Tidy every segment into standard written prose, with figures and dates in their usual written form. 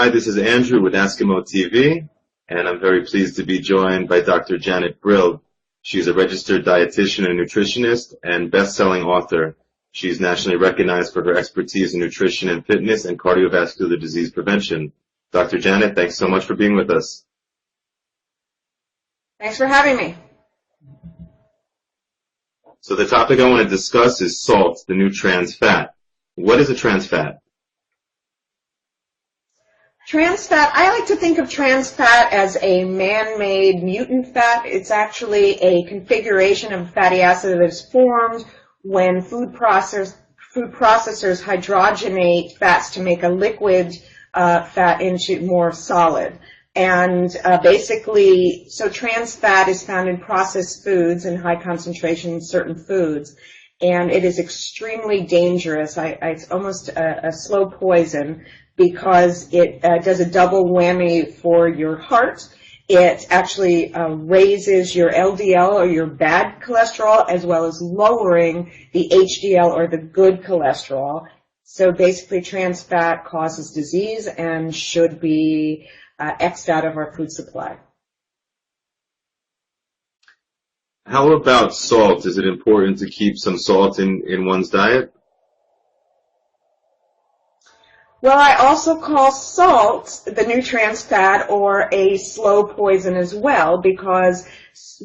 Hi, this is Andrew with Eskimo TV, and I'm very pleased to be joined by Dr. Janet Brill. She's a registered dietitian and nutritionist and best-selling author. She's nationally recognized for her expertise in nutrition and fitness and cardiovascular disease prevention. Dr. Janet, thanks so much for being with us. Thanks for having me. So the topic I want to discuss is salt, the new trans fat. What is a trans fat? Trans fat, I like to think of trans fat as a man-made mutant fat. It's actually a configuration of fatty acid that is formed when food processors hydrogenate fats to make a liquid fat into more solid. And basically, so trans fat is found in processed foods in high concentration in certain foods. And it is extremely dangerous. It's almost a slow poison because it does a double whammy for your heart. It actually raises your LDL or your bad cholesterol as well as lowering the HDL or the good cholesterol. So basically trans fat causes disease and should be X'd out of our food supply. How about salt? Is it important to keep some salt in one's diet? Well, I also call salt the new trans fat or a slow poison as well because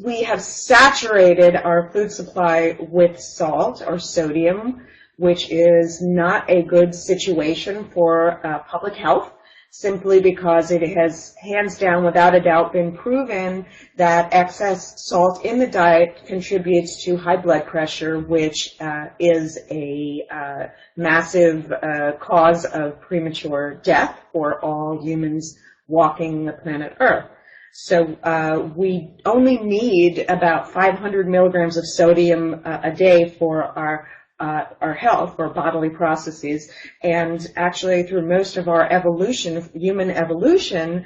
we have saturated our food supply with salt or sodium, which is not a good situation for public health, simply because it has hands down without a doubt been proven that excess salt in the diet contributes to high blood pressure, which is a massive cause of premature death for all humans walking the planet Earth. So we only need about 500 milligrams of sodium a day for our health or bodily processes, and actually through most of our evolution, human evolution,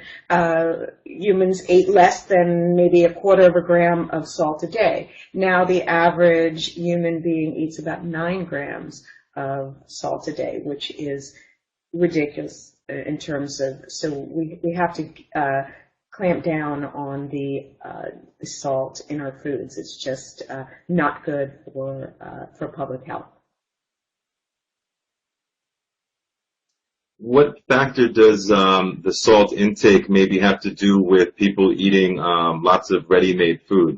humans ate less than maybe a quarter of a gram of salt a day. Now the average human being eats about 9 grams of salt a day, which is ridiculous in terms of, so we have to clamp down on the salt in our foods. It's just not good for public health. What factor does the salt intake maybe have to do with people eating lots of ready-made food?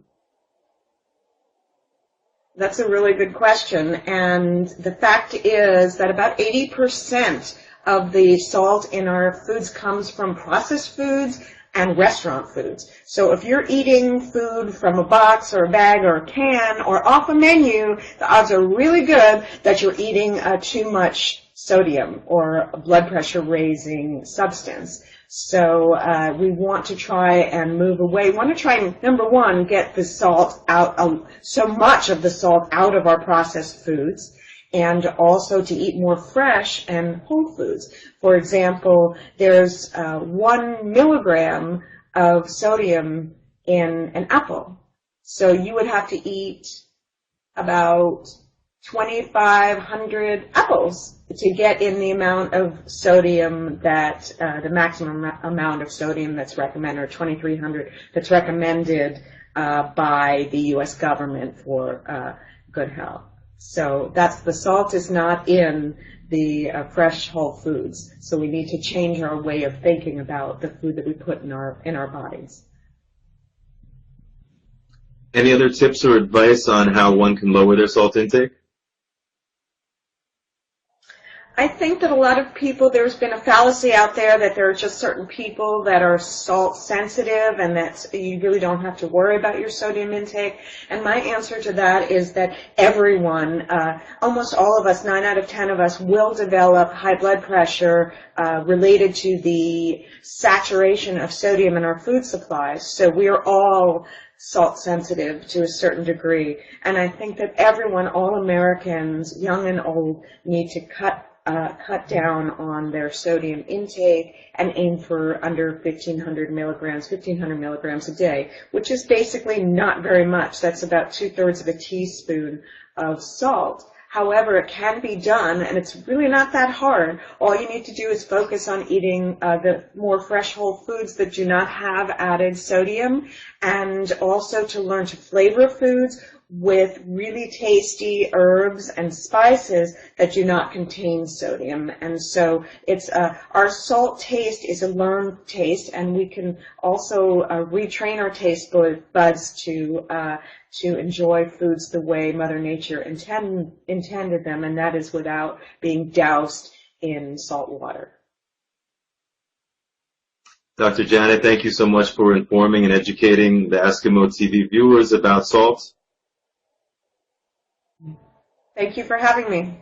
That's a really good question, and the fact is that about 80% of the salt in our foods comes from processed foods and restaurant foods. So if you're eating food from a box or a bag or a can or off a menu, the odds are really good that you're eating too much sodium or a blood pressure raising substance. So we want to try and move away. We want to try and, number one, get the salt out, so much of the salt out of our processed foods, and also to eat more fresh and whole foods. For example, there's 1 milligram of sodium in an apple. So you would have to eat about 2,500 apples to get in the amount of sodium that, the maximum amount of sodium that's recommended, or 2,300 that's recommended by the U.S. government for good health. So that's, the salt is not in the fresh whole foods. So we need to change our way of thinking about the food that we put in our bodies. Any other tips or advice on how one can lower their salt intake? I think that a lot of people, there's been a fallacy out there that there are just certain people that are salt sensitive and that you really don't have to worry about your sodium intake. And my answer to that is that everyone, almost all of us, 9 out of 10 of us, will develop high blood pressure related to the saturation of sodium in our food supplies. So we are all salt sensitive to a certain degree. And I think that everyone, all Americans, young and old, need to cut down on their sodium intake and aim for under 1,500 milligrams a day, which is basically not very much. That's about 2/3 of a teaspoon of salt. However, it can be done, and it's really not that hard. All you need to do is focus on eating the more fresh whole foods that do not have added sodium, and also to learn to flavor foods with really tasty herbs and spices that do not contain sodium. And so it's our salt taste is a learned taste, and we can also retrain our taste buds to enjoy foods the way Mother Nature intended them, and that is without being doused in salt water. Dr. Janet, thank you so much for informing and educating the Eskimo TV viewers about salt. Thank you for having me.